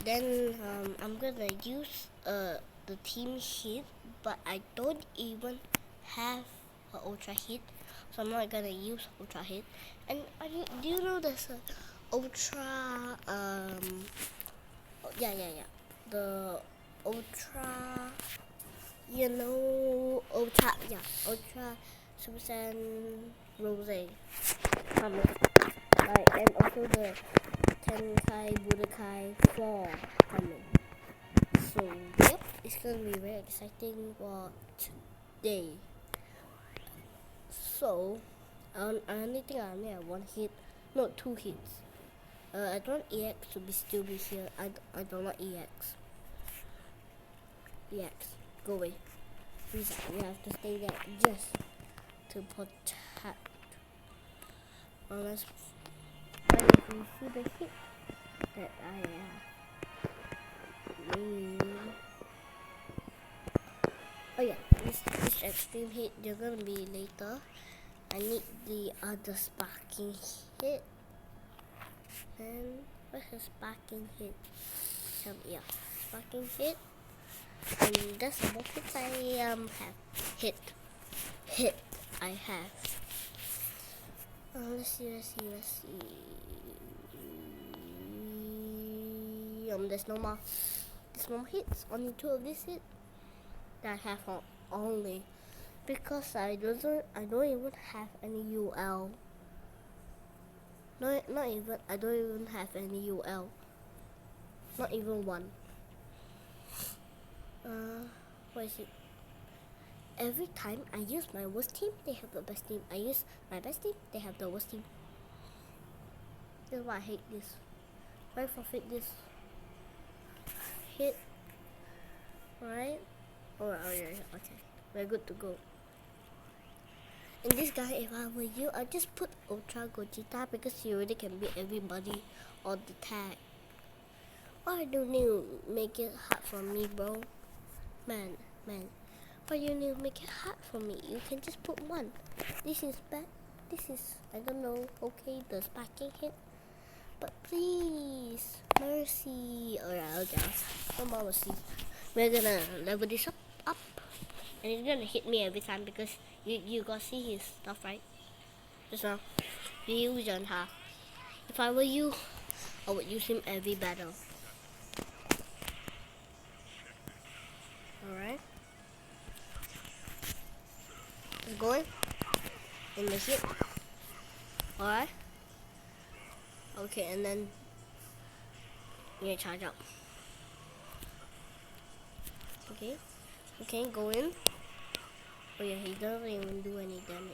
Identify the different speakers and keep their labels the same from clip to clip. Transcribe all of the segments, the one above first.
Speaker 1: then I'm gonna use the team hit, but I don't even have an ultra hit, so I'm not gonna use ultra hit. And do you know there's a ultra the ultra, ultra Super Saiyan Rose coming, like, and also the Tenkai Budokai 4 coming. So yep, it's gonna be very exciting for today. So I only think I only have one hit, no, 2 hits. I don't want EX to still be here. I don't want EX. EX, go away. Please, you have to stay there just to protect. Unless when you see the hit that I made. Oh yeah, this extreme hit they're gonna be later. I need the other sparking hit. And what's the sparking hit? Yeah, sparking hit. And that's the most hits I have. Hit. I have. Let's see. There's no more hits. Only 2 of this hit that I have only, because I don't even have any UL. I don't even have any UL. Not even one. What is it? Every time I use my worst team, they have the best team. I use my best team, they have the worst team. That's why I hate this. Why forfeit this? Hit. Alright. Okay. We're good to go. And this guy, if I were you, I'd just put Ultra Gogeta because he already can beat everybody on the tag. Why don't you make it hard for me, bro? Man. Why you need to make it hard for me? You can just put 1. This is bad. This is, I don't know, okay, the sparking hit. But please, mercy. Alright, okay. No more mercy. We're gonna level this up. And he's gonna hit me every time because you gotta see his stuff, right? Just now. Fusion, huh? If I were you, I would use him every battle. Alright. Let's go in the hit. Alright. Okay, and then you need to charge up. Okay, go in. Oh yeah, he doesn't even do any damage.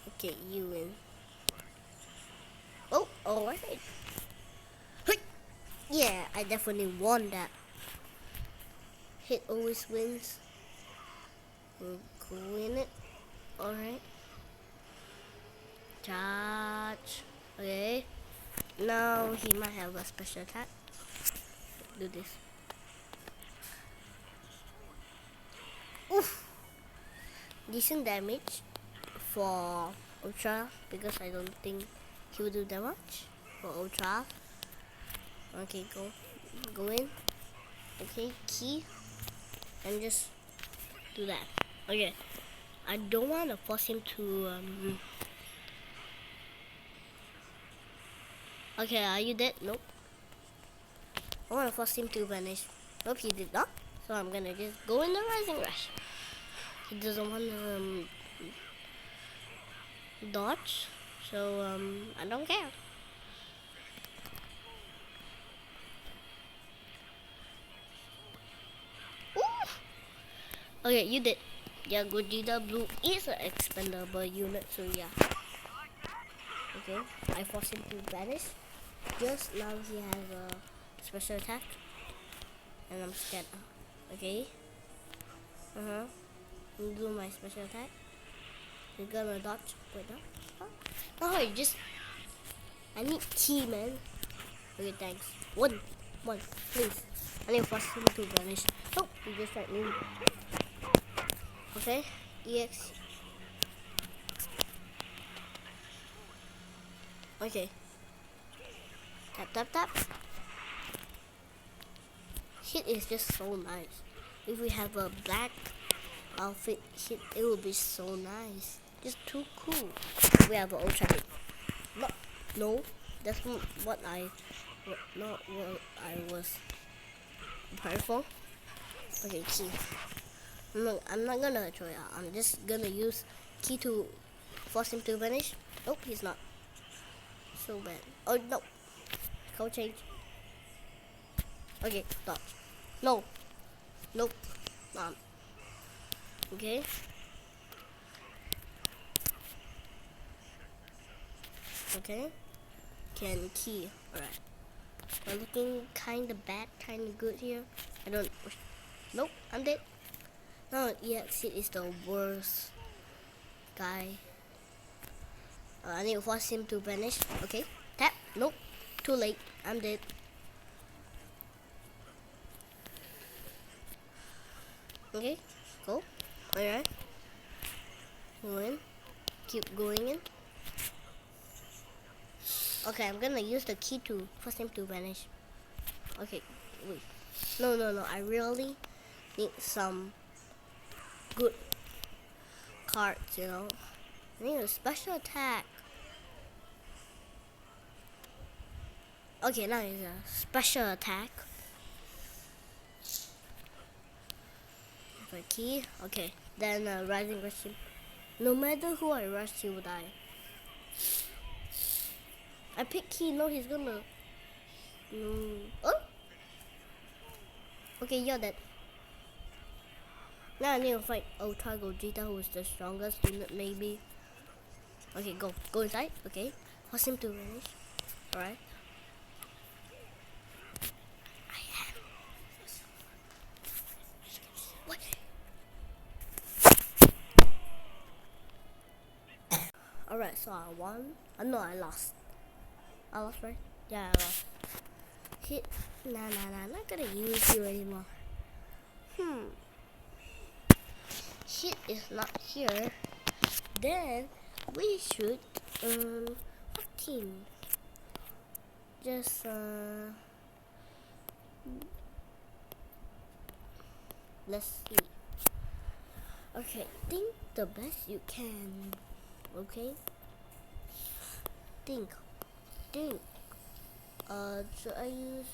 Speaker 1: Okay, you win. Oh, alright. Yeah, I definitely won that. Hit always wins. We'll go in it. Alright. Charge. Okay. Now he might have a special attack. Do this. Oof. Decent damage for Ultra because I don't think he will do that much for Ultra. Okay, go in. Okay, key. And just do that. Okay. I don't want to force him to Okay, are you dead? Nope. I want to force him to vanish. Nope, he did not. So I'm gonna just go in the Rising Rush. He doesn't want to dodge, so I don't care. Ooh. Okay, you did. Yeah, Gogeta Blue is an expendable unit, so yeah. Okay, I forced him to vanish. Just now he has a special attack, and I'm scared. Okay. I'm do my special attack. He's gonna dodge. Wait, no. Oh, you just. I need key, man. Okay, thanks. One, please. I need to force him to vanish. Oh, he just tried me. Okay, EX. Okay. Tap, tap, tap. Hit is just so nice. If we have a black outfit hit, it will be so nice. Just too cool. We have an ultra hit. No, that's not what I was prepared for. Okay, key. I'm not gonna try out. I'm just gonna use key to force him to vanish. Nope, he's not. So bad. Oh no. Go change. Okay, stop. No. Nope. Okay. Okay. Can key. Alright. I'm looking kinda bad, kinda good here. I don't. Nope, I'm dead. No, EX is the worst guy. I need to force him to vanish. Okay. Tap. Nope. Too late. I'm dead. Okay. Go. Alright. Go in. Keep going in. Okay, I'm gonna use the key to force him to vanish. Okay, wait. No. I really need some good cards, you know. I need a special attack. Okay, now it's a special attack. The key. Okay, then rising rush him. No matter who I rush, he will die. I pick key. No, he's gonna. Oh. Okay, you're dead. Now I need to fight Ultra Gogeta, who is the strongest unit, maybe. Okay, go inside. Okay, force him to vanish. Alright. What? Alright, so I won. No, I lost. I lost, right? Yeah, I lost. Hit. Nah, I'm not gonna use you anymore. Hit is not here. Then we should what team? Just let's see. Okay, think the best you can. Okay. Think. Should I use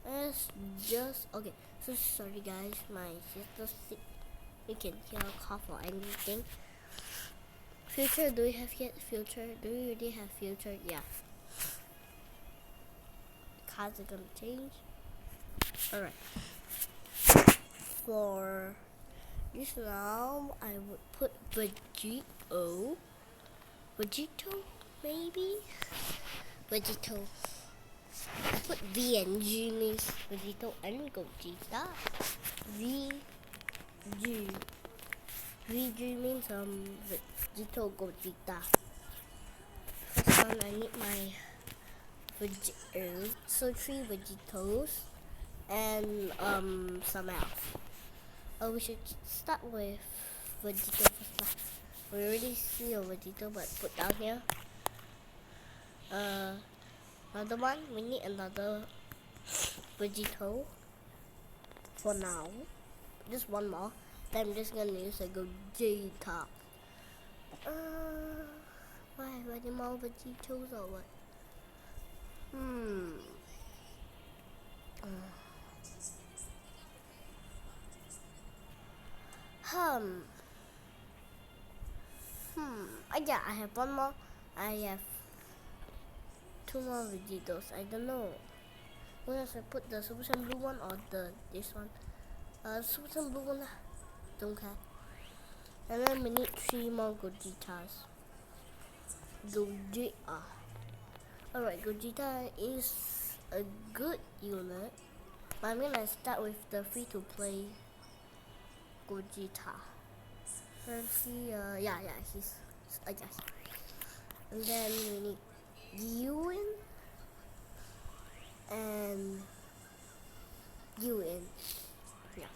Speaker 1: let's just okay. So sorry guys, my sister's sick. You can hear a cough or anything. Future, do we have yet? Future, do we already have future? Yeah. Cards are gonna change. Alright. For this round, I would put Vegito, maybe? Vegito. I put V and G means Vegito and Gogeta. VG means Vegito Gogeta. First one, I need my so 3 Vegetos and some else. We should start with Vegito first. We already see a Vegito, but put down here. Another one. We need another Vegito for now. Just one more. Then I'm just gonna use a Gogeta. Why? Any more Vegetos or what? Yeah, I have one more. I have 2 more Vegetos. I don't know. Where should I put the Super Saiyan Blue one or this one? Super Saiyan Blue one. Don't care. And then we need 3 more Gogetas. Gogeta. Alright, Gogeta is a good unit. But I'm gonna start with the free-to-play Gogeta. Let's see, yeah, he's, I guess. And then we need Yuen and Yuen. Yeah.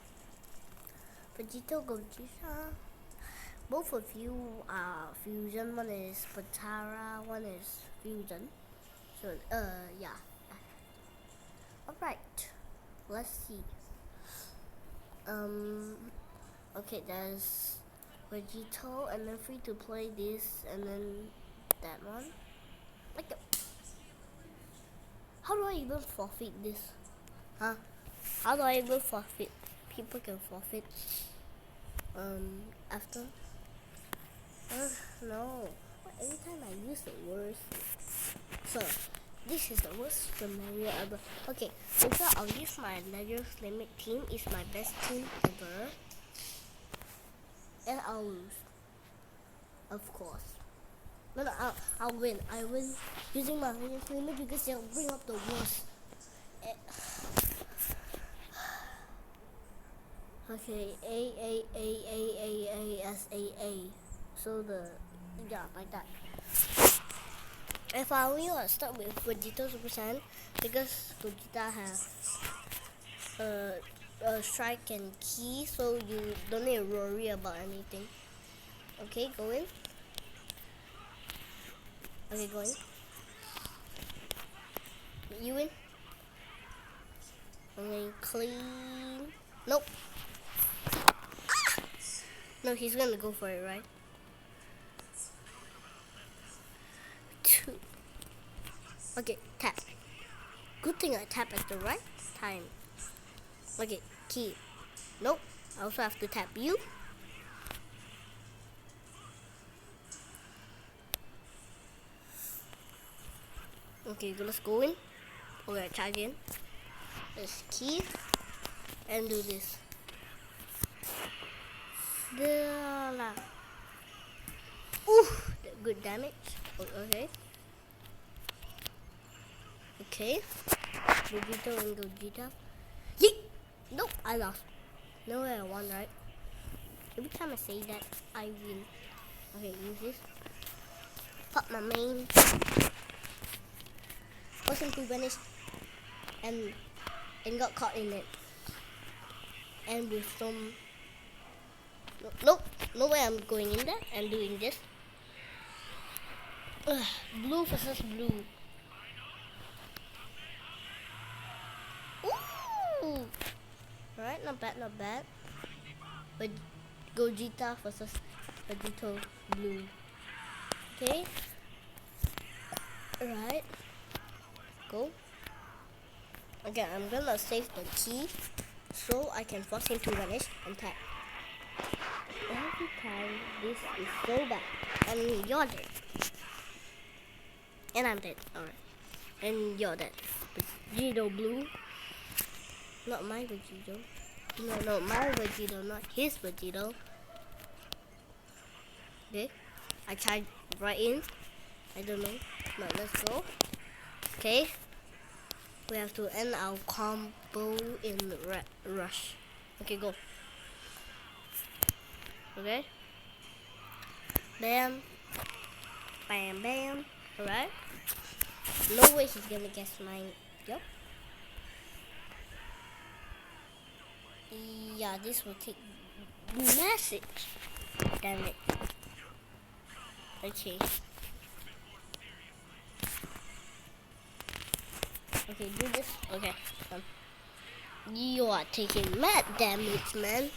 Speaker 1: Vegito, Gogeta. Both of you are fusion. One is Patara, one is fusion. So, yeah. Alright. Let's see. Okay, there's Vegito, and then free to play this, and then that one. Like, how do I even forfeit this? Huh? How do I even forfeit? People can forfeit. After. No. Every time I use the worst. So, this is the worst scenario ever. Okay, so I'll use my Legends Limit team. It's my best team ever. And I'll lose. Of course. No, I'll win. I win using my Legends Limit because they'll bring up the worst. Okay, A. So yeah, like that. If I only start with Vegito Super Saiyan, because Vegeta has strike and key, so you don't need to worry about anything. Okay, go in. Okay, go in. You in? Okay, clean. Nope. No, he's gonna go for it, right? 2. Okay, tap. Good thing I tap at the right time. Okay, key. Nope. I also have to tap you. Okay, let's go in. Okay, charge in. Let's key. And do this. Ooh, good damage. Okay. Okay. Vegito and Gogeta. Yeet! Nope, I lost. No way I won, right? Every time I say that, I win. Okay, use this. Pop my main. Force him to vanish. And got caught in it. And with some... Nope, no way I'm going in there and doing this. Blue versus blue. Ooh! Alright, not bad, not bad. But Gogeta versus Vegito blue. Okay. Alright. Go. Okay, I'm gonna save the key so I can force him to vanish and tap. Every time this is so bad. And you're dead. And I'm dead. Alright. And you're dead. Vegito blue. Not my Vegito. No, my Vegito, not his Vegito. Okay. I tried right in. I don't know. But let's go. Okay. We have to end our combo in rush. Okay, go. Okay. Bam. Bam, bam. Alright. No way he's gonna guess mine. Yep. Yeah, this will take massive damage. Okay. Okay, do this. Okay. You are taking mad damage, man.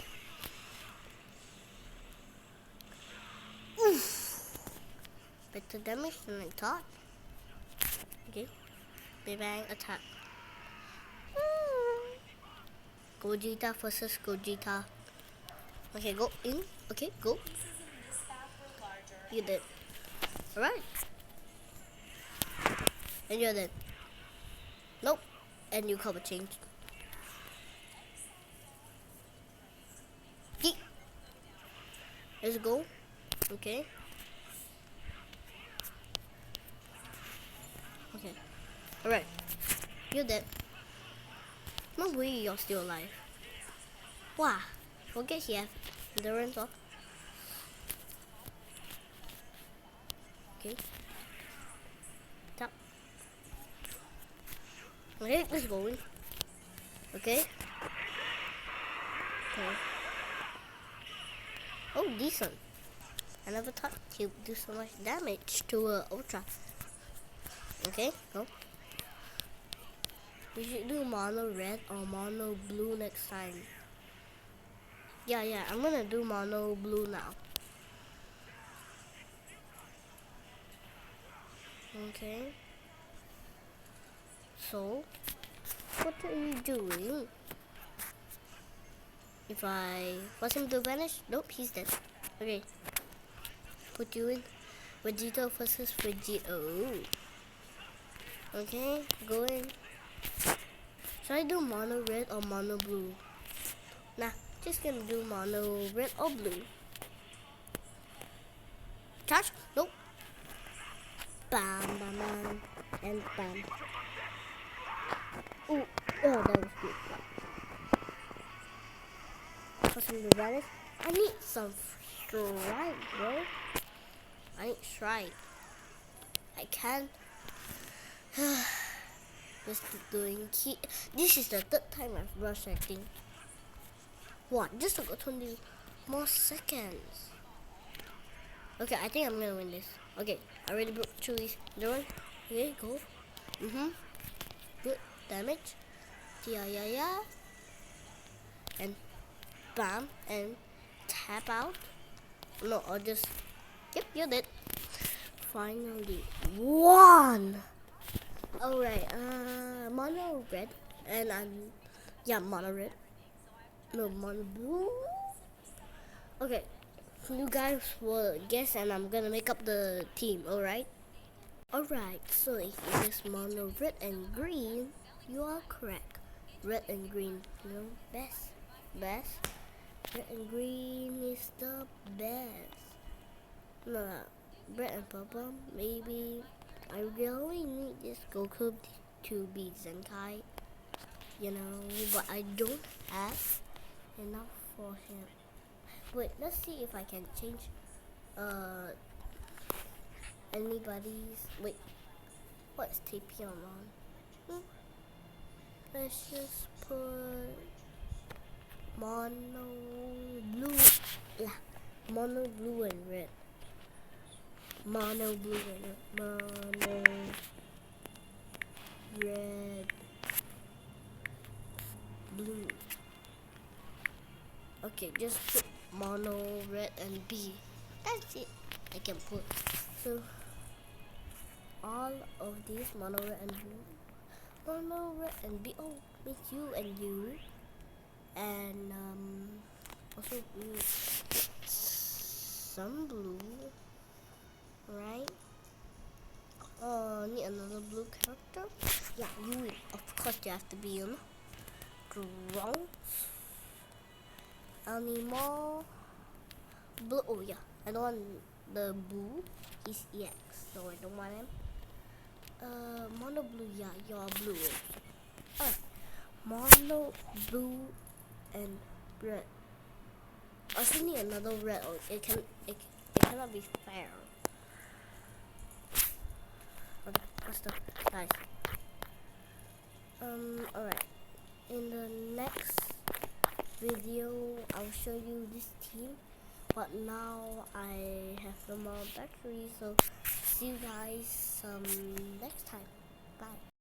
Speaker 1: Oof. Better damage than I thought. Okay. Big bang attack. Gogeta versus Gogeta. Okay, go in. Okay, go. You did. Alright. And you're dead. Nope. And you cover change. Yeet. Let's go. Okay. Okay. Alright. You're dead. No way you're still alive. Wow. Forget he has endurance off. Okay. Tap. Okay, let's go in. Okay. Okay. Oh, decent. I never thought he would do so much damage to Ultra. Okay, go. We should do mono red or mono blue next time. Yeah, I'm gonna do mono blue now. Okay. So, what are you doing? If I force him to vanish, nope, he's dead. Okay. Put you in. Vegito versus Vegito. Okay, go in. Should I do mono red or mono blue? Nah, just gonna do mono red or blue. Charge? Nope. Bam, bam, bam, and bam. Ooh, oh, that was good. For some vanish, I need some strike, bro. I need strike. I can't. Just keep doing. This is the third time I've rushed, I think. What? Just got 20 more seconds. Okay, I think I'm gonna win this. Okay, I already broke Chewy's. Doing. Okay, go. Good damage. Yeah. And bam, and tap out. No, I'll just. Yep, you did. Finally won. Alright, mono red, and mono red. No, mono blue. Okay, you guys will guess, and I'm gonna make up the team. Alright. So if it is mono red and green, you are correct. Red and green, best. Red and green is the best. No, red and purple, maybe. I really need this Goku to be Zenkai, but I don't have enough for him. Wait, let's see if I can change anybody's. Wait, what's Tapion on? Let's just put mono blue. Mono blue and red. Mono blue and red. Mono red. Blue. Okay, just put mono red and B. That's it. I can put. So all of these mono red and blue. Mono red and B. Oh, with you and you. And also some blue. Right? Need another blue character? Yeah, you will. Of course you have to be on ground. I need more blue. Oh yeah, I don't want the blue. He's EX, so I don't want him. Mono blue, yeah, you're blue. Alright, mono blue and red. I still need another red. It cannot be fair. Okay, what's the guys? Alright. In the next video, I'll show you this team. But now I have no more battery, so see you guys next time. Bye.